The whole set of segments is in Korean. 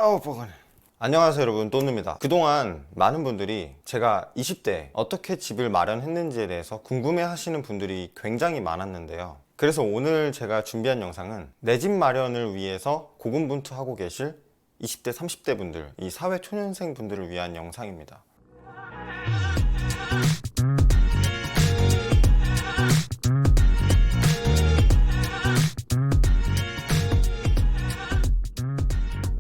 아우 뻐근해. 안녕하세요 여러분, 또누입니다. 그동안 많은 분들이 제가 20대에 어떻게 집을 마련했는지에 대해서 궁금해 하시는 분들이 굉장히 많았는데요. 그래서 오늘 제가 준비한 영상은 내 집 마련을 위해서 고군분투하고 계실 20대 30대 분들, 이 사회초년생 분들을 위한 영상입니다.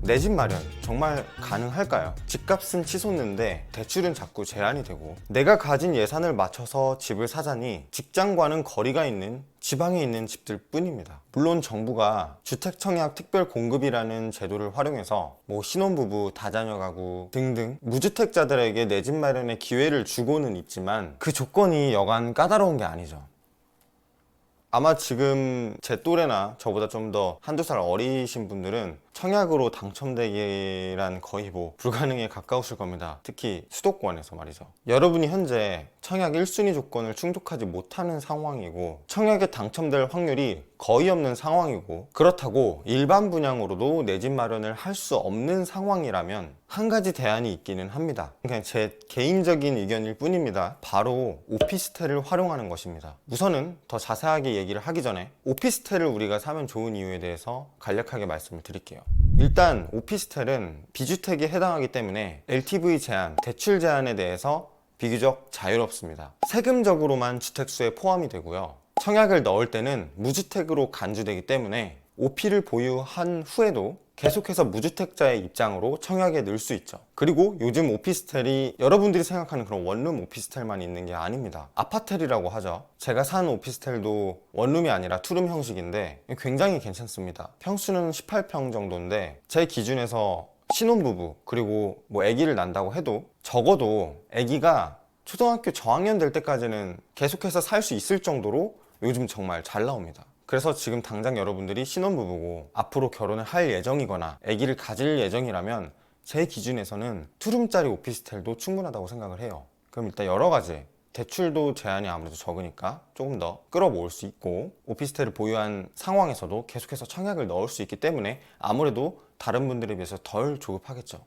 내 집 마련 정말 가능할까요? 집값은 치솟는데 대출은 자꾸 제한이 되고, 내가 가진 예산을 맞춰서 집을 사자니 직장과는 거리가 있는 지방에 있는 집들 뿐입니다. 물론 정부가 주택청약 특별공급이라는 제도를 활용해서 신혼부부, 다자녀 가구 등등 무주택자들에게 내 집 마련의 기회를 주고는 있지만 그 조건이 여간 까다로운 게 아니죠. 아마 지금 제 또래나 저보다 좀 더 한두 살 어리신 분들은 청약으로 당첨되기란 거의 불가능에 가까우실 겁니다. 특히 수도권에서 말이죠. 여러분이 현재 청약 1순위 조건을 충족하지 못하는 상황이고, 청약에 당첨될 확률이 거의 없는 상황이고, 그렇다고 일반 분양으로도 내 집 마련을 할 수 없는 상황이라면 한 가지 대안이 있기는 합니다. 그냥 제 개인적인 의견일 뿐입니다. 바로 오피스텔을 활용하는 것입니다. 우선은 더 자세하게 얘기를 하기 전에 오피스텔을 우리가 사면 좋은 이유에 대해서 간략하게 말씀을 드릴게요. 일단 오피스텔은 비주택에 해당하기 때문에 LTV 제한, 대출 제한에 대해서 비교적 자유롭습니다. 세금적으로만 주택수에 포함이 되고요. 청약을 넣을 때는 무주택으로 간주되기 때문에 OP를 보유한 후에도 계속해서 무주택자의 입장으로 청약에 넣을 수 있죠. 그리고 요즘 오피스텔이 여러분들이 생각하는 그런 원룸 오피스텔만 있는 게 아닙니다. 아파텔이라고 하죠. 제가 사는 오피스텔도 원룸이 아니라 투룸 형식인데 굉장히 괜찮습니다. 평수는 18평 정도인데 제 기준에서 신혼부부 그리고 아기를 낳는다고 해도 적어도 아기가 초등학교 저학년 될 때까지는 계속해서 살 수 있을 정도로 요즘 정말 잘 나옵니다. 그래서 지금 당장 여러분들이 신혼부부고 앞으로 결혼을 할 예정이거나 아기를 가질 예정이라면 제 기준에서는 투룸짜리 오피스텔도 충분하다고 생각을 해요. 그럼 일단 여러 가지, 대출도 제한이 아무래도 적으니까 조금 더 끌어모을 수 있고, 오피스텔을 보유한 상황에서도 계속해서 청약을 넣을 수 있기 때문에 아무래도 다른 분들에 비해서 덜 조급하겠죠.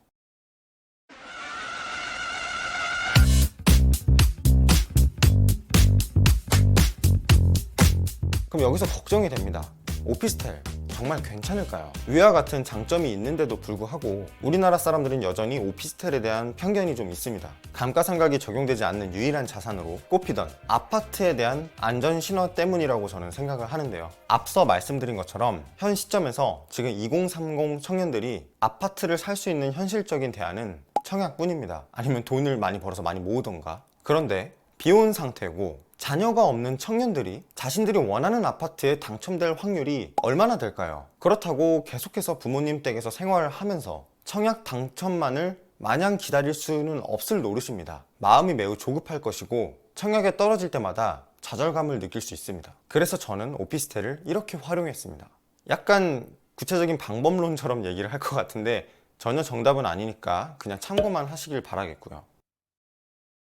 그럼 여기서 걱정이 됩니다. 오피스텔 정말 괜찮을까요? 위와 같은 장점이 있는데도 불구하고 우리나라 사람들은 여전히 오피스텔에 대한 편견이 좀 있습니다. 감가상각이 적용되지 않는 유일한 자산으로 꼽히던 아파트에 대한 안전 신화 때문이라고 저는 생각을 하는데요. 앞서 말씀드린 것처럼 현 시점에서 지금 2030 청년들이 아파트를 살 수 있는 현실적인 대안은 청약뿐입니다. 아니면 돈을 많이 벌어서 많이 모으던가. 그런데 비혼 상태고 자녀가 없는 청년들이 자신들이 원하는 아파트에 당첨될 확률이 얼마나 될까요? 그렇다고 계속해서 부모님 댁에서 생활을 하면서 청약 당첨만을 마냥 기다릴 수는 없을 노릇입니다. 마음이 매우 조급할 것이고 청약에 떨어질 때마다 좌절감을 느낄 수 있습니다. 그래서 저는 오피스텔을 이렇게 활용했습니다. 약간 구체적인 방법론처럼 얘기를 할 것 같은데 전혀 정답은 아니니까 그냥 참고만 하시길 바라겠고요.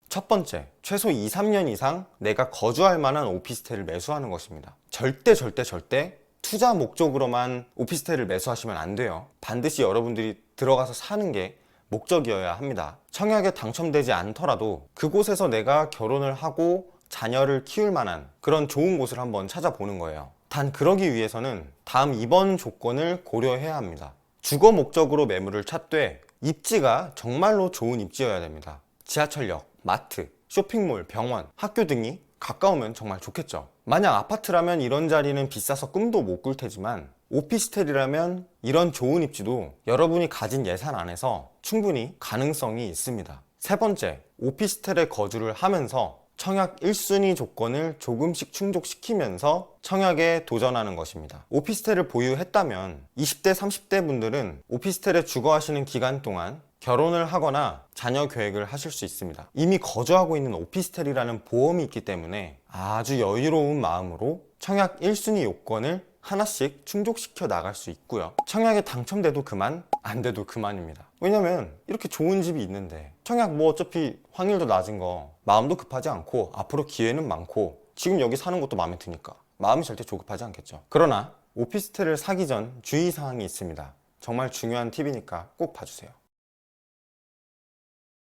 첫 번째, 최소 2, 3년 이상 내가 거주할 만한 오피스텔을 매수하는 것입니다. 절대 투자 목적으로만 오피스텔을 매수하시면 안 돼요. 반드시 여러분들이 들어가서 사는 게 목적이어야 합니다. 청약에 당첨되지 않더라도 그곳에서 내가 결혼을 하고 자녀를 키울 만한 그런 좋은 곳을 한번 찾아보는 거예요. 단 그러기 위해서는 다음 2번 조건을 고려해야 합니다. 주거 목적으로 매물을 찾되 입지가 정말로 좋은 입지여야 됩니다. 지하철역, 마트, 쇼핑몰, 병원, 학교 등이 가까우면 정말 좋겠죠. 만약 아파트라면 이런 자리는 비싸서 꿈도 못 꿀 테지만 오피스텔이라면 이런 좋은 입지도 여러분이 가진 예산 안에서 충분히 가능성이 있습니다. 세 번째, 오피스텔에 거주를 하면서 청약 1순위 조건을 조금씩 충족시키면서 청약에 도전하는 것입니다. 오피스텔을 보유했다면 20대, 30대 분들은 오피스텔에 주거하시는 기간 동안 결혼을 하거나 자녀 계획을 하실 수 있습니다. 이미 거주하고 있는 오피스텔이라는 보험이 있기 때문에 아주 여유로운 마음으로 청약 1순위 요건을 하나씩 충족시켜 나갈 수 있고요. 청약에 당첨돼도 그만, 안 돼도 그만입니다. 왜냐면 이렇게 좋은 집이 있는데 청약 어차피 확률도 낮은 거 마음도 급하지 않고 앞으로 기회는 많고 지금 여기 사는 것도 마음에 드니까 마음이 절대 조급하지 않겠죠. 그러나 오피스텔을 사기 전 주의사항이 있습니다. 정말 중요한 팁이니까 꼭 봐주세요.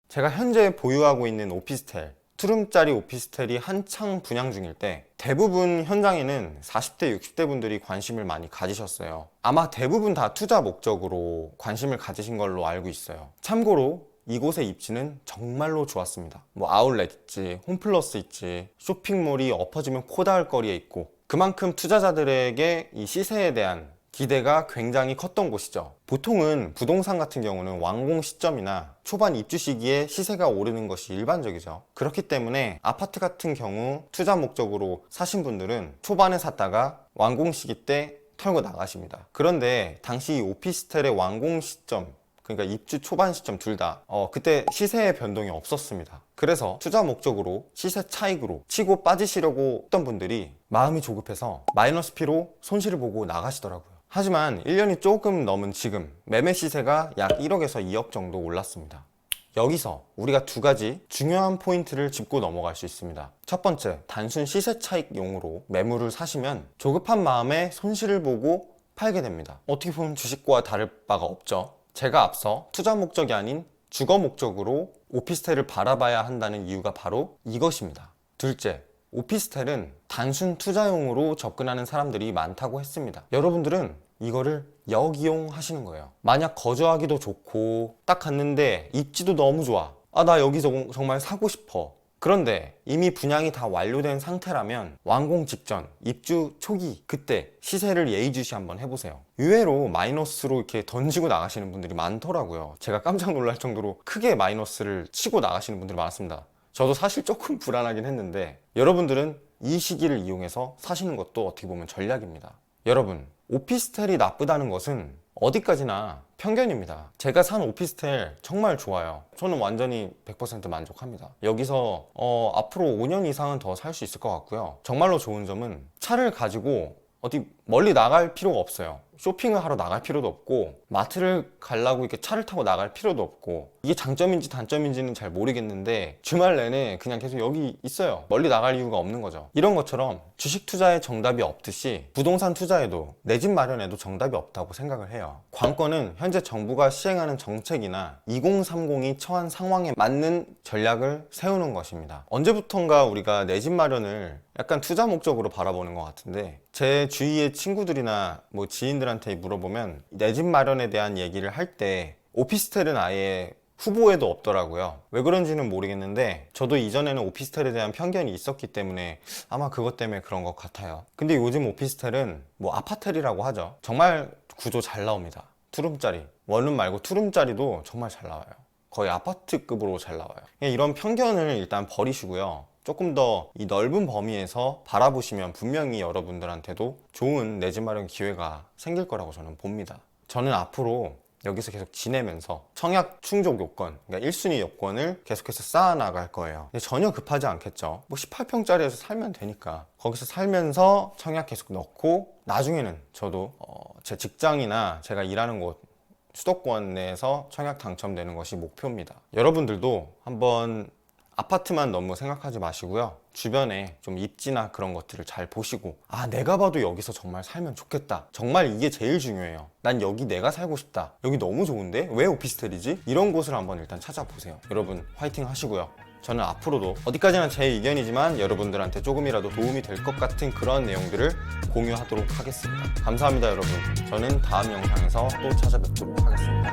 제가 현재 보유하고 있는 오피스텔, 투룸짜리 오피스텔이 한창 분양 중일 때 대부분 현장에는 40대, 60대 분들이 관심을 많이 가지셨어요. 아마 대부분 다 투자 목적으로 관심을 가지신 걸로 알고 있어요. 참고로 이곳의 입지는 정말로 좋았습니다. 뭐 아울렛 있지, 홈플러스 있지, 쇼핑몰이 엎어지면 코 닿을 거리에 있고, 그만큼 투자자들에게 이 시세에 대한 기대가 굉장히 컸던 곳이죠. 보통은 부동산 같은 경우는 완공 시점이나 초반 입주 시기에 시세가 오르는 것이 일반적이죠. 그렇기 때문에 아파트 같은 경우 투자 목적으로 사신 분들은 초반에 샀다가 완공 시기 때 털고 나가십니다. 그런데 당시 오피스텔의 완공 시점, 그러니까 입주 초반 시점 둘 다 그때 시세의 변동이 없었습니다. 그래서 투자 목적으로 시세 차익으로 치고 빠지시려고 했던 분들이 마음이 조급해서 마이너스 P로 손실을 보고 나가시더라고요. 하지만 1년이 조금 넘은 지금 매매 시세가 약 1억에서 2억 정도 올랐습니다. 여기서 우리가 두 가지 중요한 포인트를 짚고 넘어갈 수 있습니다. 첫 번째, 단순 시세 차익용으로 매물을 사시면 조급한 마음에 손실을 보고 팔게 됩니다. 어떻게 보면 주식과 다를 바가 없죠. 제가 앞서 투자 목적이 아닌 주거 목적으로 오피스텔을 바라봐야 한다는 이유가 바로 이것입니다. 둘째, 오피스텔은 단순 투자용으로 접근하는 사람들이 많다고 했습니다. 여러분들은 이거를 역이용 하시는 거예요. 만약 거주하기도 좋고 딱 갔는데 입지도 너무 좋아. 나 여기서 정말 사고 싶어. 그런데 이미 분양이 다 완료된 상태라면 완공 직전, 입주 초기, 그때 시세를 예의주시 한번 해보세요. 의외로 마이너스로 이렇게 던지고 나가시는 분들이 많더라고요. 제가 깜짝 놀랄 정도로 크게 마이너스를 치고 나가시는 분들이 많았습니다. 저도 사실 조금 불안하긴 했는데 여러분들은 이 시기를 이용해서 사시는 것도 어떻게 보면 전략입니다. 여러분, 오피스텔이 나쁘다는 것은 어디까지나 편견입니다. 제가 산 오피스텔 정말 좋아요. 저는 완전히 100% 만족합니다. 여기서 앞으로 5년 이상은 더 살 수 있을 것 같고요. 정말로 좋은 점은 차를 가지고 어디 멀리 나갈 필요가 없어요. 쇼핑을 하러 나갈 필요도 없고 마트를 가려고 이렇게 차를 타고 나갈 필요도 없고, 이게 장점인지 단점인지는 잘 모르겠는데 주말 내내 그냥 계속 여기 있어요. 멀리 나갈 이유가 없는 거죠. 이런 것처럼 주식 투자에 정답이 없듯이 부동산 투자에도 내 집 마련에도 정답이 없다고 생각을 해요. 관건은 현재 정부가 시행하는 정책이나 2030이 처한 상황에 맞는 전략을 세우는 것입니다. 언제부턴가 우리가 내 집 마련을 약간 투자 목적으로 바라보는 것 같은데, 제 주위의 친구들이나 뭐 지인들한테 물어보면 내 집 마련에 대한 얘기를 할 때 오피스텔은 아예 후보에도 없더라고요. 왜 그런지는 모르겠는데 저도 이전에는 오피스텔에 대한 편견이 있었기 때문에 아마 그것 때문에 그런 것 같아요. 근데 요즘 오피스텔은 뭐 아파텔이라고 하죠. 정말 구조 잘 나옵니다. 투룸짜리, 원룸 말고 투룸짜리도 정말 잘 나와요. 거의 아파트급으로 잘 나와요. 이런 편견을 일단 버리시고요. 조금 더 이 넓은 범위에서 바라보시면 분명히 여러분들한테도 좋은 내 집 마련 기회가 생길 거라고 저는 봅니다. 저는 앞으로 여기서 계속 지내면서 청약 충족 요건, 그러니까 1순위 요건을 계속해서 쌓아나갈 거예요. 근데 전혀 급하지 않겠죠. 뭐 18평짜리에서 살면 되니까 거기서 살면서 청약 계속 넣고, 나중에는 저도 제 직장이나 제가 일하는 곳 수도권 내에서 청약 당첨되는 것이 목표입니다. 여러분들도 한번 아파트만 너무 생각하지 마시고요. 주변에 좀 입지나 그런 것들을 잘 보시고, 내가 봐도 여기서 정말 살면 좋겠다. 정말 이게 제일 중요해요. 난 여기 내가 살고 싶다. 여기 너무 좋은데? 왜 오피스텔이지? 이런 곳을 한번 일단 찾아보세요. 여러분 화이팅 하시고요. 저는 앞으로도 어디까지나 제 의견이지만 여러분들한테 조금이라도 도움이 될 것 같은 그런 내용들을 공유하도록 하겠습니다. 감사합니다, 여러분. 저는 다음 영상에서 또 찾아뵙도록 하겠습니다.